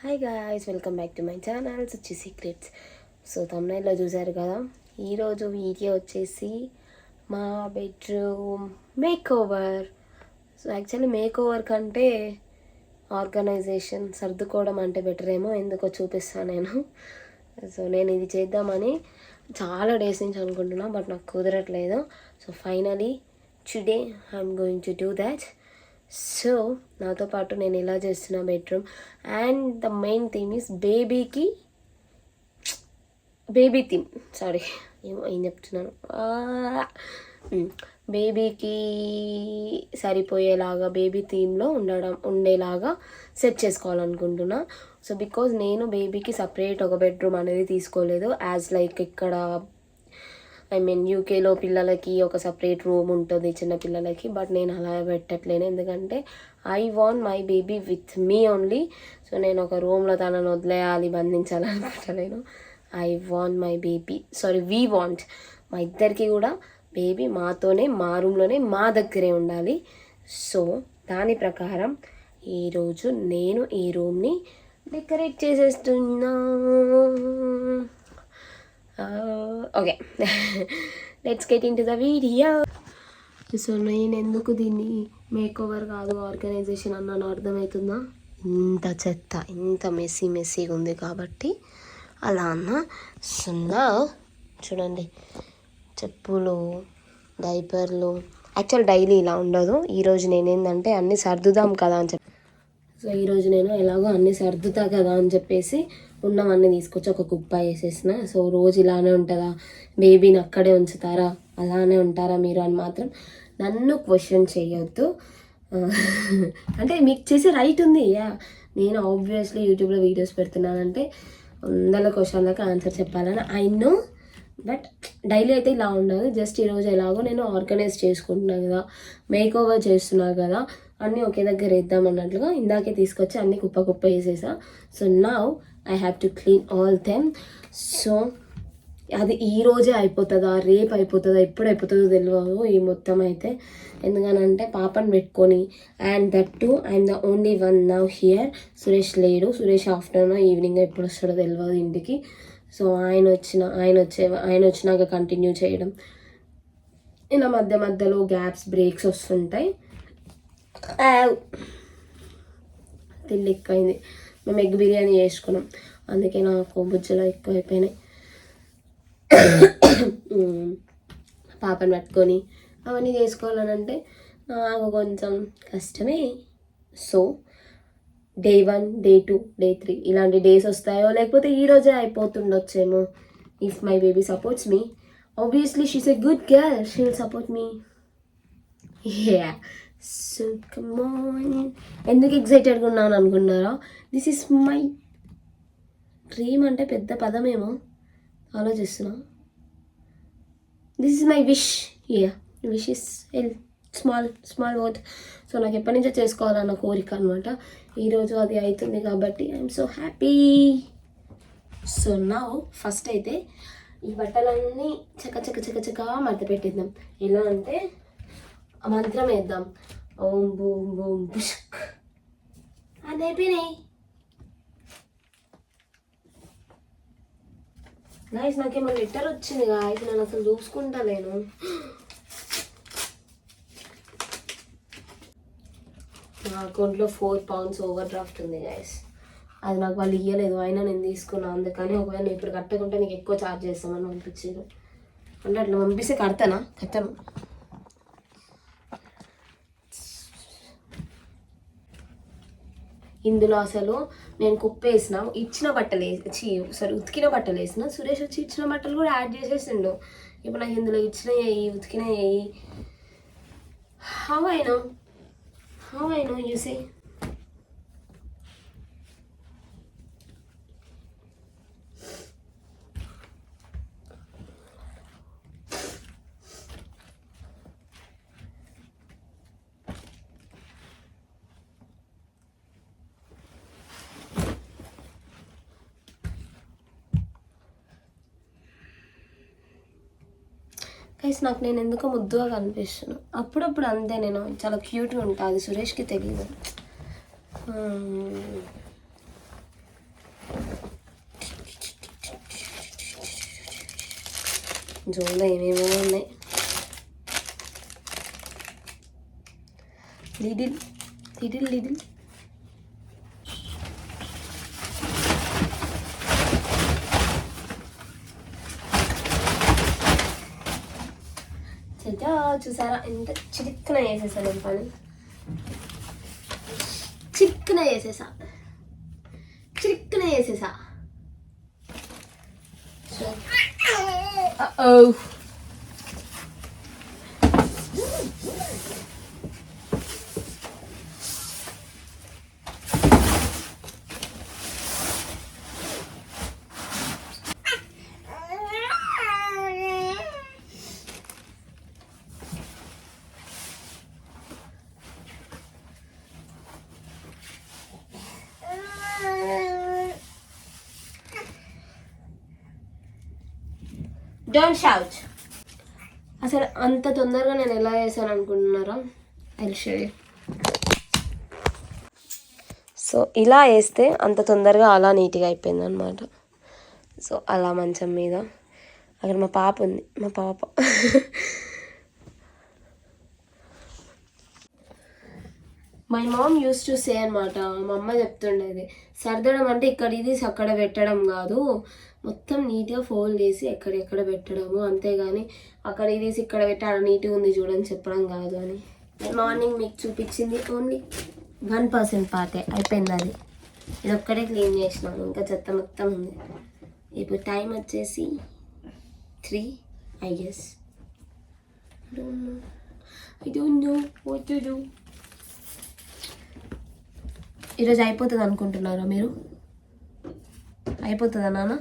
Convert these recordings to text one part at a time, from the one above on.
Hi guys, welcome back to my channel Suchi secrets. So తమ్నైల్లో చూసారు కదా, ఈరోజు వీడియో వచ్చేసి మా bedroom makeover. So actually makeover కంటే ఆర్గనైజేషన్ సర్దుకోవడం అంటే బెటర్ ఏమో, ఎందుకో చూపిస్తాను నేను. సో నేను ఇది చేద్దామని చాలా డేస్ నుంచి అనుకుంటున్నా, బట్ నాకు కుదరట్లేదు. So finally today I'm going to do that. So నాతో పాటు నేను ఇలా చేస్తున్న bedroom, and the main theme is baby theme. Sorry, ఏం చెప్తున్నాను, బేబీకి సరిపోయేలాగా బేబీ థీమ్లో ఉండేలాగా సెట్ చేసుకోవాలనుకుంటున్నా. సో బికాజ్ నేను బేబీకి సపరేట్ ఒక బెడ్రూమ్ అనేది తీసుకోలేదు. యాజ్ లైక్ ఇక్కడ యూకేలో పిల్లలకి ఒక సపరేట్ రూమ్ ఉంటుంది చిన్నపిల్లలకి, బట్ నేను అలా పెట్టట్లేను. ఎందుకంటే I want my baby with me only. So నేను ఒక రూమ్లో తనను వదిలేయాలి, బంధించాలి అనుకుంటలేను. I want my baby, we want, మా ఇద్దరికి కూడా బేబీ మాతోనే, మా రూమ్లోనే, మా దగ్గరే ఉండాలి. సో దాని ప్రకారం ఈరోజు నేను ఈ రూమ్ని డెకరేట్ చేసేస్తున్నా. Okay, let's get in to the video. So నేను ఎందుకు దీన్ని మేక్ ఓవర్ కాదు ఆర్గనైజేషన్ అన్నాను అర్థమవుతుందా? ఇంత చెత్త, ఇంత మెస్సీగా ఉంది కాబట్టి అలా అన్న. సో చూడండి, చెప్పులు, డైపర్లు. యాక్చువల్ డైలీ ఇలా ఉండదు. ఈరోజు నేనేందంటే అన్నీ సర్దుదాం కదా అని చెప్పి, సో ఈరోజు నేను ఎలాగో అన్నీ సర్దుతా కదా అని చెప్పేసి ఉన్నవన్నీ తీసుకొచ్చి ఒక కుప్ప వేసేసిన. సో రోజు ఇలానే ఉంటుందా, బేబీని అక్కడే ఉంచుతారా, అలానే ఉంటారా మీరు అని మాత్రం నన్ను క్వశ్చన్ చేయొద్దు. అంటే మీకు చేసే రైట్ ఉంది. నేను ఆబ్వియస్లీ యూట్యూబ్లో వీడియోస్ పెడుతున్నానంటే 100 క్వశ్చన్లకు ఆన్సర్ చెప్పాలని ఐ నో, బట్ డైలీ అయితే ఇలా ఉండదు. జస్ట్ ఈరోజు ఎలాగో నేను ఆర్గనైజ్ చేసుకుంటున్నాను కదా, మేక్ ఓవర్ చేస్తున్నాను కదా, అన్నీ ఒకే దగ్గర వేద్దాం అన్నట్లుగా ఇందాకే తీసుకొచ్చి అన్నీ కుప్ప వేసేసా. So now I have to clean all them. So అది ఈరోజే అయిపోతుందా, రేపు అయిపోతుందా, ఎప్పుడు అయిపోతుందో తెలియదు ఈ మొత్తం అయితే. ఎందుకనంటే పాపను పెట్టుకొని, and that to I'm the only one now here. Suresh లేడు. సురేష్ ఆఫ్టర్నూన్ ఈవినింగ్ ఎప్పుడు వస్తాడో తెలియదు ఇంటికి. సో ఆయన వచ్చినాక కంటిన్యూ చేయడం. ఇలా మధ్యలో గ్యాప్స్, బ్రేక్స్ వస్తుంటాయి. తిండి ఎక్కువైంది. మేము ఎగ్ బిర్యానీ చేసుకున్నాం, అందుకే నాకు బుజ్జలు ఎక్కువైపోయినాయి. పాపను పట్టుకొని అవన్నీ చేసుకోవాలనంటే నాకు కొంచెం కష్టమే. సో డే 1, డే 2, డే 3 ఇలాంటి డేస్ వస్తాయో, లేకపోతే ఈరోజే అయిపోతుండొచ్చేమో. If my baby supports me, obviously she's a good girl, she will support me. So come on. ఎందుకు ఎక్సైటెడ్గా ఉన్నాను అనుకున్నారా? దిస్ ఈస్ మై డ్రీమ్ అంటే పెద్ద పదమేమో, ఆలోచిస్తున్నా. This is my wish. Wish is small word. So నాకు ఎప్పటి నుంచో చేసుకోవాలన్న కోరిక అనమాట. ఈరోజు అది అవుతుంది కాబట్టి ఐఎమ్ సో హ్యాపీ. సో నా ఫస్ట్ అయితే ఈ బట్టలన్నీ చక్క మడత పెట్టిద్దాం. ఎలా అంటే మంత్రం వేద్దాం, ఓం బూమ్ బూమ్ బుష్క్ అని అయిపోయినాయి. గాయస్ నాకేమో లెటర్ వచ్చింది గాయస్, నేను అసలు చూసుకుంటలేను. నా అకౌంట్లో 4 pounds ఓవర్ డ్రాఫ్ట్ ఉంది గాయస్. అది నాకు వాళ్ళు ఇవ్వలేదు, అయినా నేను తీసుకున్నాను. అందుకని ఒకవేళ నేను ఇప్పుడు కట్టకుంటే నీకు ఎక్కువ ఛార్జ్ చేస్తామని పంపించారు. అంటే అట్లా పంపిస్తే కట్టను. ఇందులో అసలు నేను కుప్పేసిన, ఇచ్చిన బట్టలు ఉతికిన బట్టలు వేసిన. సురేష్ వచ్చి ఇచ్చిన బట్టలు కూడా యాడ్ చేసేసిండు. ఇప్పుడు నాకు ఇందులో ఇచ్చిన ఉతికిన how I know you say. Guys నాకు నేను ఎందుకో ముద్దుగా కనిపిస్తున్నాను. అప్పుడప్పుడు అంతే, నేను చాలా క్యూట్గా ఉంటాను. అది సురేష్కి తెలియదు. జోన్లో ఏమేమో ఉన్నాయి. లిడిల్ లిడిల్ లిడిల్ చూసారా ఎంత చిటిక్కున వేసేసాను పని, చిక్కున వేసేసా, చిక్కున వేసేసా. Don't shout. అసలు అంత తొందరగా నేను ఎలా చేశాను అనుకుంటున్నారా? I will show you. So ఇలా వేస్తే అంత తొందరగా అలా నీట్గా అయిపోయింది అనమాట. సో అలా మంచం మీద అక్కడ మా పాప ఉంది, మా పాప my mom use to say అనమాట, మా అమ్మ చెప్తుండేది, సర్దడం అంటే ఇక్కడ ఇది అక్కడ పెట్టడం కాదు, మొత్తం నీట్గా ఫోల్డ్ చేసి ఎక్కడెక్కడ పెట్టడము, అంతేగాని అక్కడ ఇది ఇక్కడ పెట్టి అక్కడ నీట్గా ఉంది చూడని చెప్పడం కాదు అని. మార్నింగ్ మీకు చూపించింది ఓన్లీ 1% పార్టే అయిపోయింది, అది ఇది ఒక్కడే క్లీన్ చేసినాను, ఇంకా చెత్త మొత్తం ఉంది. ఇప్పుడు టైం వచ్చేసి 3 I guess. I don't know what to do. ఈరోజు అయిపోతుంది అనుకుంటున్నారా మీరు? అయిపోతుందా నాన్న?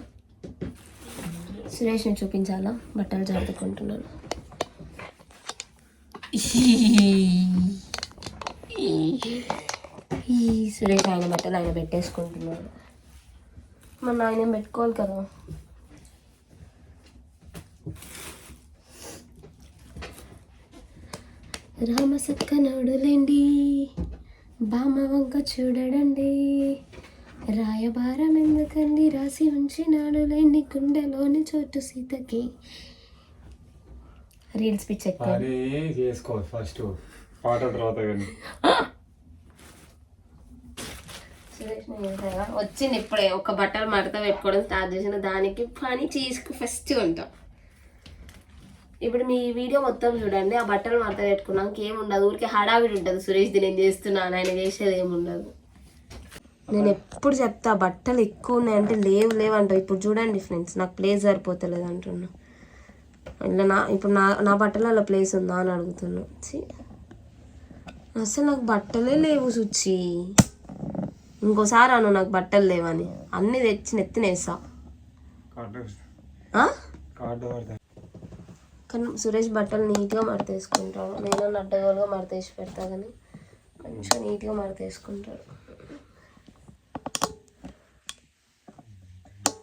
సురేష్ని చూపించాలా? బట్టలు జరుపుకుంటున్నాను. ఈ సురేష్ ఆయన బట్టలు ఆయన పెట్టేసుకుంటున్నాడు. మన ఆయన పెట్టుకోవాలి కదా. రామసక్క నడులేండి, బామ వంక చూడడండి, రాయబారం ఎందుకండి రాసి ఉంచినాడులేండి గుండెలోని చోటు సీతకి. రీల్స్ పిచ్ చేసుకో ఫస్ట్ పాట తర్వాత వచ్చింది ఇప్పుడే. ఒక బట్టలు మడత పెట్టుకోవడం స్టార్ట్ చేసిన దానికి పని చేసుకు ఫస్ట్ ఉంటాం. ఇప్పుడు మీ వీడియో మొత్తం చూడండి. ఆ బట్టలు మడత పెట్టుకున్నాక ఏముండదు, ఊరికే హడావిడి ఉంటుంది. సురేష్ది నేను చేస్తున్నాను, ఆయన చేసేది ఏముండదు. నేను ఎప్పుడు చెప్తా బట్టలు ఎక్కువ ఉన్నాయంటే లేవు అంటావు. ఇప్పుడు చూడండి ఫ్రెండ్స్, నాకు ప్లేస్ సరిపోతలేదు అంటున్నా. ఇలా ఇప్పుడు నా బట్టలలో ప్లేస్ ఉందా అని అడుగుతున్నా. అసలు నాకు బట్టలే లేవు సుచి. ఇంకోసారి అను నాకు బట్టలు లేవని, అన్నీ తెచ్చి నెత్తినేసా. కానీ సురేష్ బట్టలు నీట్గా మడతేసుకుంటాడు. నేను అడ్డగోలుగా మడతేసి పెడతా, కానీ మంచిగా నీట్గా మడతేసుకుంటాడు.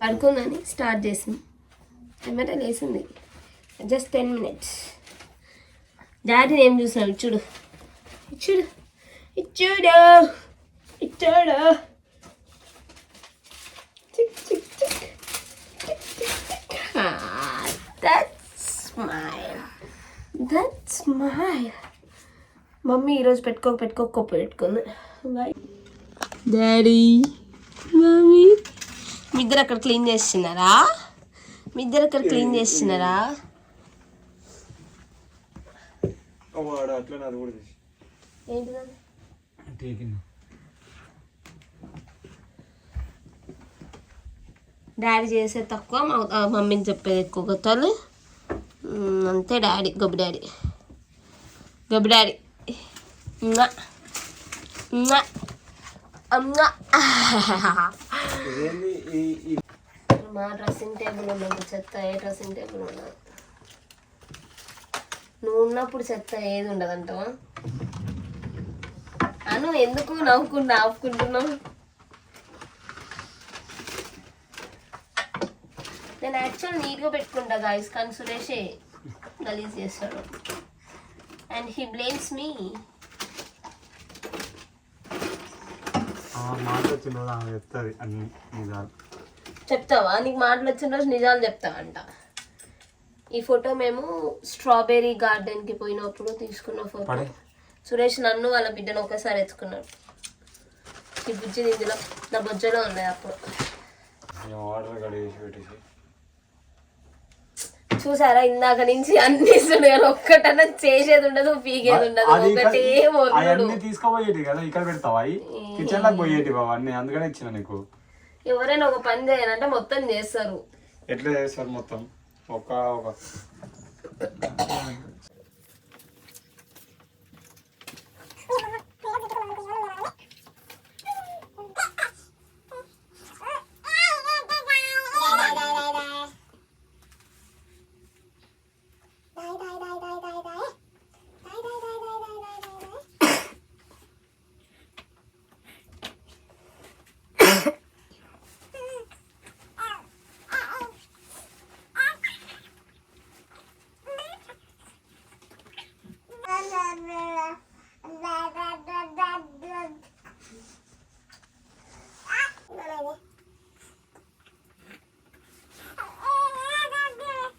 పడుకుందని స్టార్ట్ చేసింది, ఏమంటే లేసింది. Just 10 minutes. డాడీని ఏం చూసాను చూడు, చూడు ఇచ్చుడు ఇచ్చాడు. That's smile. మమ్మీ ఈరోజు పెట్టుకోక పెట్టుకుంది. డాడీ మమ్మీ మీ ఇద్దరు అక్కడ క్లీన్ చేస్తున్నారా? ఏంటిది? డాడీ చేసేది తక్కువ, మమ్మీని చెప్పేది ఎక్కువ. తల్లి అంతే. డాడీ గబ్బు డాడీ మా డ్రెస్సింగ్ టేబుల్ ఉన్నప్పుడు చెత్త, ఏ డ్రెస్సింగ్ టేబుల్ ఉండదు. నువ్వు ఉన్నప్పుడు చెత్త ఏది ఉండదంటావా? అను ఎందుకు ఆపుకుంటున్నావు? నేను యాక్చువల్ నీట్గా పెట్టుకుంటా గాయస్, కానీ సురేషే గలీజ్ చేస్తాడు. అండ్ హీ బ్లేమ్స్ మీ. చెప్తావా? నీకు మాటలు వచ్చిన రోజు నిజాలు చెప్తావంట. ఈ ఫోటో మేము స్ట్రాబెర్రీ గార్డెన్ కి పోయినప్పుడు తీసుకున్న ఫోటో. సురేష్ నన్ను వాళ్ళ బిడ్డను ఒకసారి ఎత్తుకున్నాడు. ఈ బుజ్జిని ఇందులో నా బొజ్జలో ఉన్నాయి అప్పుడు. చూసారా ఇందాక నుంచి అన్ని కానీ ఒక్కటన్నా చేసేది ఉండదు, పీకేది ఉండదు, ఒకటే తీసుకోపోయేటి కదా, ఇక్కడ పెడతావా కిచెన్ లోకి పోయేటి అవన్నీ, అందుకనే ఇచ్చిన నీకు. ఎవరైనా ఒక పని చేయాలంటే మొత్తం చేస్తారు. ఎట్లా చేస్తారు మొత్తం? ఒక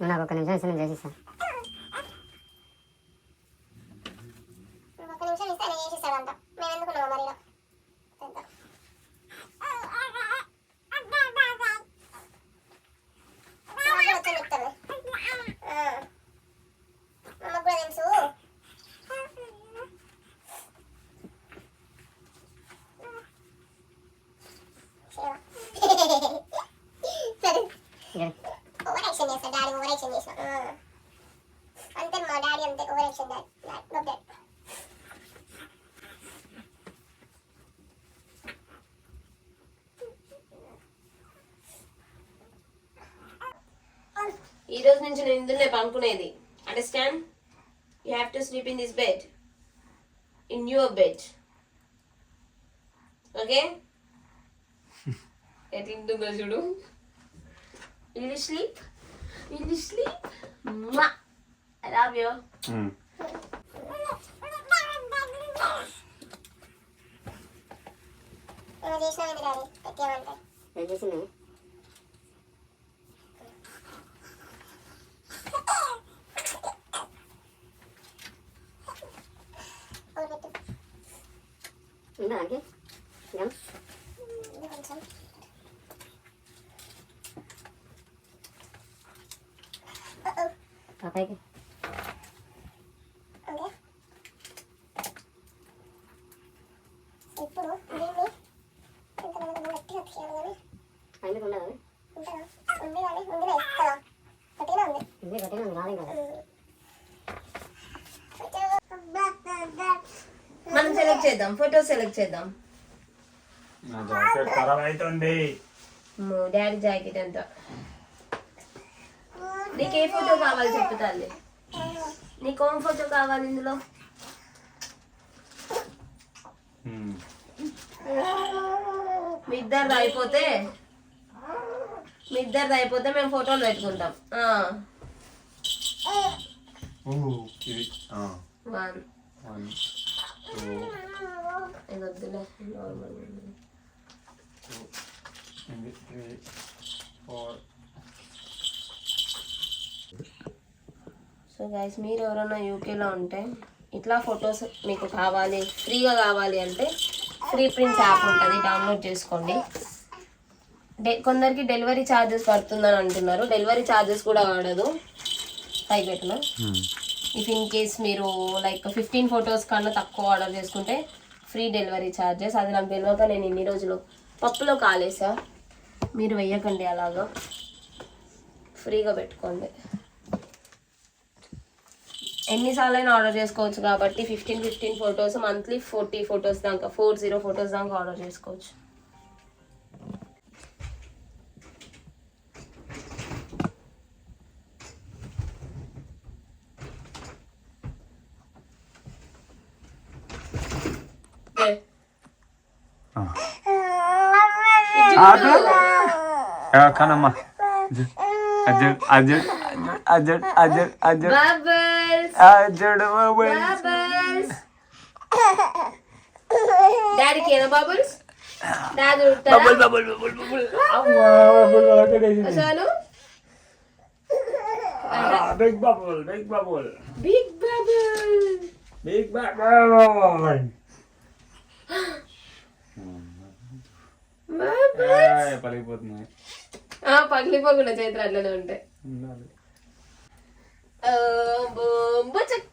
నాకు ఒక నిమిషం ఇస్తే నేను చేసిస్తాను. అంతే మా డాడీ అంతే ఓవర్ యాక్షన్ డాడీ. ఈ రోజు నుంచి నేను ఇందులోనే పడుకునేది. Understand? You have to sleep in this bed, in your bed. Okay? ఎట్లుంటుందో చూడు. Will you sleep? Will you sleep? Mwah! I love you. ఏం చేసింది? ఉందా అండి? పాపాయికి ఇప్పుడు దీన్ని ఇంతమంది గట్టిగా తీయాలి కానీ అందుకు ఉండదు. ఉంది కానీ ఉందిలే కదా, గట్టిగా ఉంది. ఇది గట్టిగా ఉంది, రాలేదు కదా. మనం సెలెక్ట్ చేద్దాం, ఫోటో సెలెక్ట్ చేద్దాం. డాడీ జాకెట్ అంట. నీకు ఏ ఫోటో కావాలి చెప్పు తల్లి. నీకు హోమ్ ఫోటో కావాలి ఇందులో? మీ ఇద్దరిది అయిపోతే మేము ఫోటోలు పెట్టుకుంటాం. 1 ఇది వద్దులే, నార్మల్. 2 3 4. సో గైస్, మీరు ఎవరైనా యూకేలో ఉంటే ఇట్లా ఫొటోస్ మీకు కావాలి, ఫ్రీగా కావాలి అంటే ఫ్రీ ప్రింట్స్ యాప్ ఉంటుంది, డౌన్లోడ్ చేసుకోండి. కొందరికి డెలివరీ ఛార్జెస్ పడుతుందని అంటున్నారు. డెలివరీ ఛార్జెస్ కూడా వాడదు. పై పెట్టిన ఇఫ్ ఇన్ కేస్ మీరు లైక్ 15 ఫొటోస్ కన్నా తక్కువ ఆర్డర్ చేసుకుంటే ఫ్రీ డెలివరీ ఛార్జెస్. అది నాకు తెలియక నేను ఇన్ని రోజులు పప్పులో కాలేసా. మీరు వెయ్యకండి, అలాగా ఫ్రీగా పెట్టుకోండి. ఎన్నిసార్లు అయినా ఆర్డర్ చేసుకోవచ్చు కాబట్టి 15 ఫొటోస్ మంత్లీ 40 ఫొటోస్ దాకా 40 ఫొటోస్ దాకా ఆర్డర్ చేసుకోవచ్చు. కానమ్మా అర్జున్ అర్జున్ అర్జున్ అర్జున్ అర్జున్ అర్జున్ బబుల్స్. డాడీకి ఏనా బబుల్స్? డాడీ అసలు big bubble big bubble big bubble. Big bubble. పలిగిపోతున్నాయి. పగిలిపోకుండా చేతులు అట్లనే ఉంటాయి. ఉండాలి. బుచ్చక్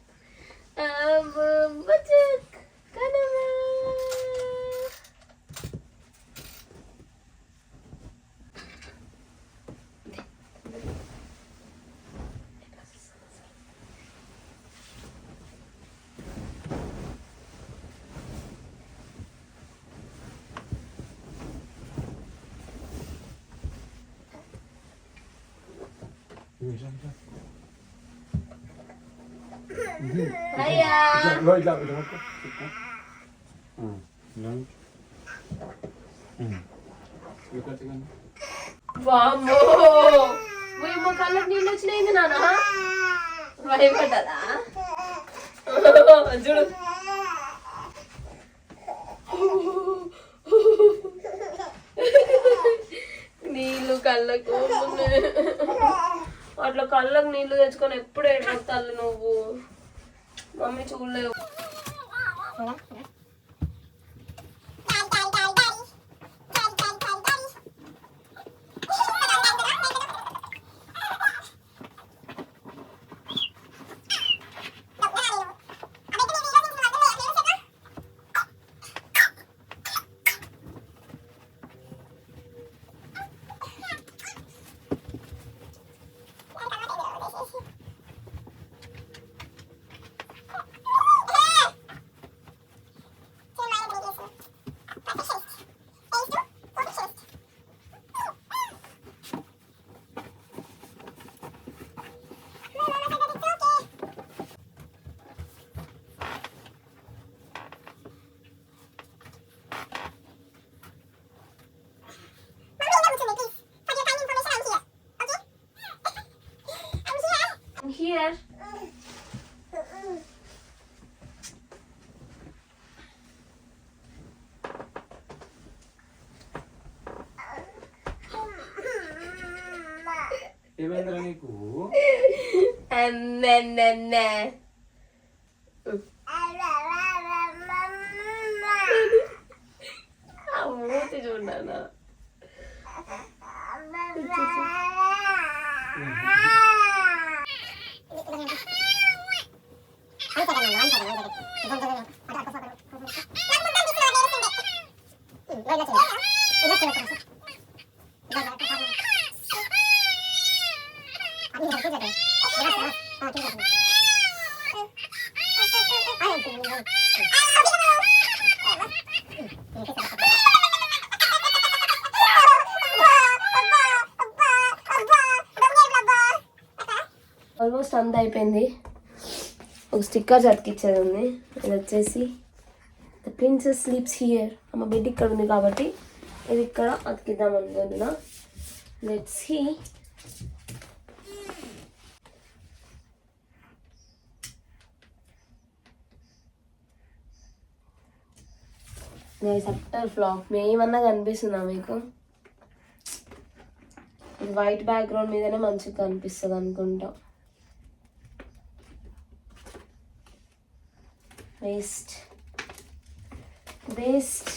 బుచ్చక్ కనవా. అయ్యా ఇట్లా వామ్మో మేము కళ్ళకి నీళ్ళు వచ్చినాయింది నాన్న. భయపడ్డదా చూడు. నీళ్ళు కళ్ళకు అట్లా కళ్ళకు నీళ్ళు తెచ్చుకొని ఎప్పుడు ఏడతాను నువ్వు. మమ్మీ చూడలేవు. Here. ఏమైందిరా నీకు? మూతి చూడనా. ఆల్మోస్ట్ అంతా అయిపోయింది. ఒక స్టిక్కర్స్ అతికిచ్చేది ఉంది. ఇది వచ్చేసి ద ప్రిన్సెస్ స్లీప్స్ హియర్. అమ్మ బెడ్ ఇక్కడ ఉంది కాబట్టి ఇది ఇక్కడ అతికిద్దాం అనుకుంటున్నా. Let's see. అట్టర్ ఫ్లాప్ ఏమన్నా కనిపిస్తుందా మీకు? వైట్ బ్యాక్గ్రౌండ్ మీదనే మంచిగా కనిపిస్తుంది అనుకుంటా. Waste waste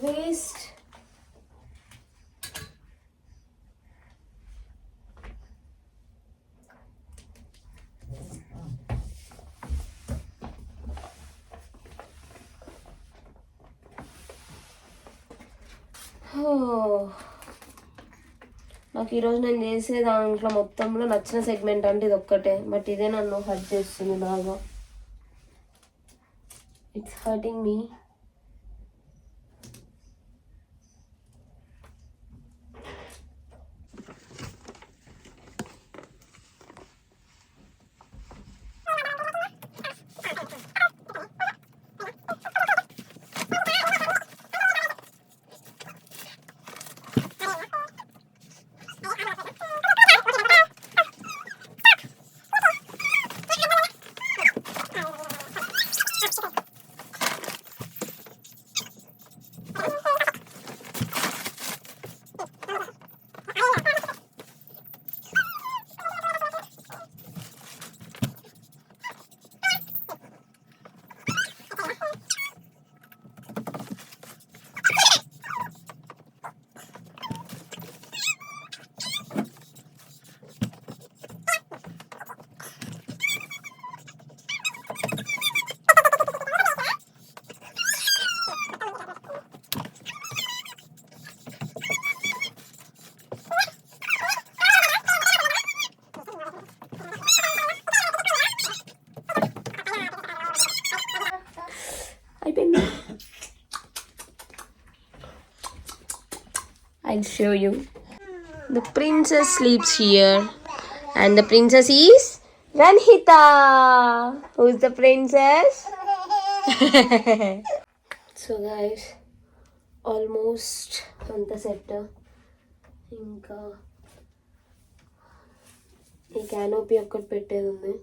waste. నాకు ఈరోజు నేను చేసే దాంట్లో మొత్తంలో నచ్చిన సెగ్మెంట్ అంటే ఇది ఒక్కటే. బట్ ఇదే నన్ను హర్ట్ చేస్తుంది బాగా. It's hurting me. I'll show you. The princess sleeps here, and the princess is Ranhita. Who's the princess? So guys, almost అంత సెట్. ఇంకా ఈ క్యానోపీ ఒక్కటి పెట్టేది ఉంది.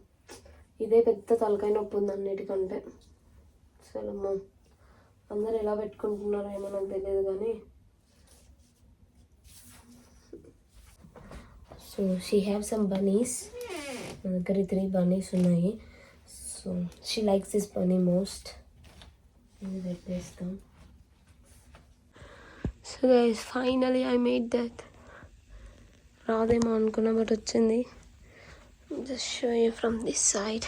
ఇదే పెద్ద తలకాయ నొప్పి ఉంది అన్నిటికంటే. అసలు అందరు ఎలా పెట్టుకుంటున్నారో ఏమో నాకు తెలియదు కానీ. So she have some bunnies. నా దగ్గర 3 బనీస్ ఉన్నాయి. So she likes this bunny most. ఇది పెట్టేస్తాం. So guys finally I made that. రాదేమో అనుకున్నా బట్ వచ్చింది. Just show you from this side.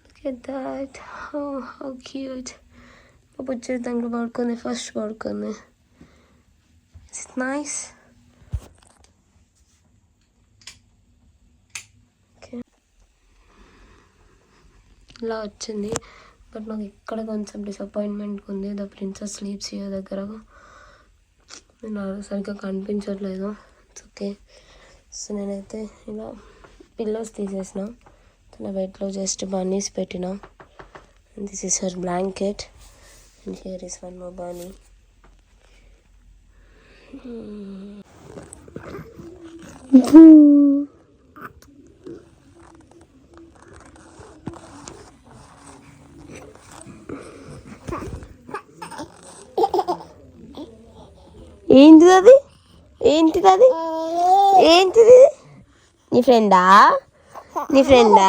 Look at that. Oh, how cute. Papa వచ్చేసి దాంట్లో పడుకుంది. ఫస్ట్ పడుకుంది. Is it nice? Okay. ఇలా వచ్చింది. బట్ నాకు ఇక్కడ కొంచెం డిసప్పాయింట్మెంట్ ఉంది. ద ప్రిన్సెస్ స్లీప్స్ హియర్ దగ్గర నేను సరిగ్గా కనిపించట్లేదు. It's okay. సో నేనైతే ఇలా పిల్లోస్ తీసేసిన. నా బెడ్లో జస్ట్ బన్నీస్ పెట్టిన. And this is her blanket. And here is one more Bunny. ఏంటిది? ఏంటిది? ఏంటిది? నీ ఫ్రెండా? నీ ఫ్రెండా?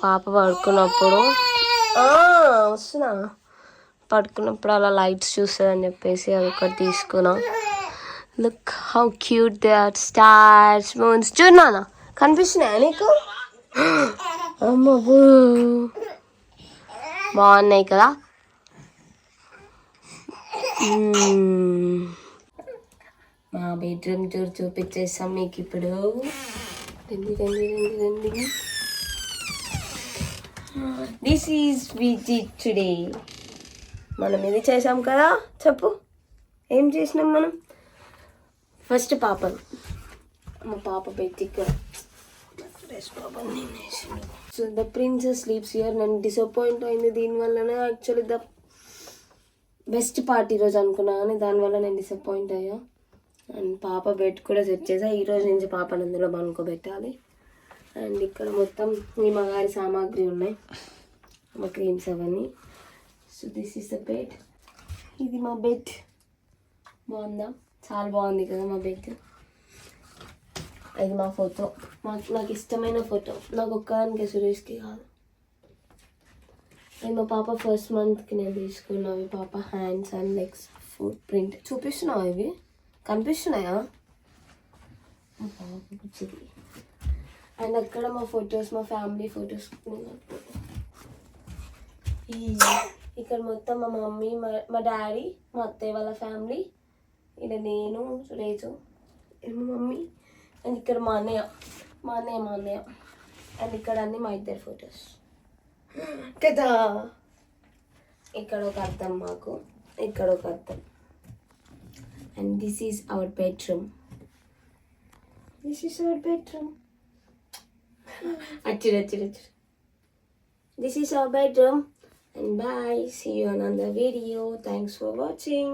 పాప పడుకున్నప్పుడు వస్తున్నా. పడుకున్నప్పుడు అలా లైట్స్ చూస్తుందని చెప్పేసి అది ఒకటి తీసుకున్నా. Look how cute they are. Stars, moons. చూడనా కనిపిస్తున్నాయా నీకు? అమ్మ బాగున్నాయి కదా. మా బెడ్రూమ్ టూర్ చూపించేస్తాం మీకు ఇప్పుడు. This is we did today. మనం ఇది చేసాం కదా. చెప్పు ఏం చేసినాం మనం? ఫస్ట్ పాపను, మా పాప బెడ్ ఇక్కడ. So the princess sleeps here. నేను డిసప్పాయింట్ అయింది దీనివల్లనే. యాక్చువల్లీ ద బెస్ట్ పార్ట్ ఈరోజు అనుకున్నా కానీ దానివల్ల నేను డిసప్పాయింట్ అయ్యా. అండ్ పాప బెడ్ కూడా సెట్ చేసా. ఈరోజు నుంచి పాపను అందులో పనుకోబెట్టాలి. అండ్ ఇక్కడ మొత్తం ఈ మగారి సామాగ్రి ఉన్నాయి, మా క్రీమ్స్ అవన్నీ. So this is the bed. ఇది మా బెడ్. బాగుందా? చాలా బాగుంది కదా మా బెడ్. ఇది మా ఫోటో, నాకు ఇష్టమైన ఫోటో. నాకు ఒక్కదానికి, సురేష్కి కాదు. అది మా పాప ఫస్ట్ మంత్కి నేను తీసుకున్నావి. పాప hands and legs footprint. చూపిస్తున్నావా? ఇవి కనిపిస్తున్నాయా? మా పాప పిచ్చిది. అండ్ అక్కడ మా ఫొటోస్, మా ఫ్యామిలీ ఫొటోస్. ఇక్కడ మొత్తం మా మమ్మీ, మా డాడీ, మా అత్తయ్య వాళ్ళ ఫ్యామిలీ. ఇక్కడ నేను, సురేష్, మా మమ్మీ. అండ్ ఇక్కడ మా అన్నయ్య. అండ్ ఇక్కడ అన్నీ మా ఇద్దరు ఫొటోస్ కదా. ఇక్కడ ఒక అర్థం మాకు, ఇక్కడ ఒక అర్థం. And this is our bedroom. అచ్చుడు. This is our bedroom. And bye. See you on another video. Thanks for watching.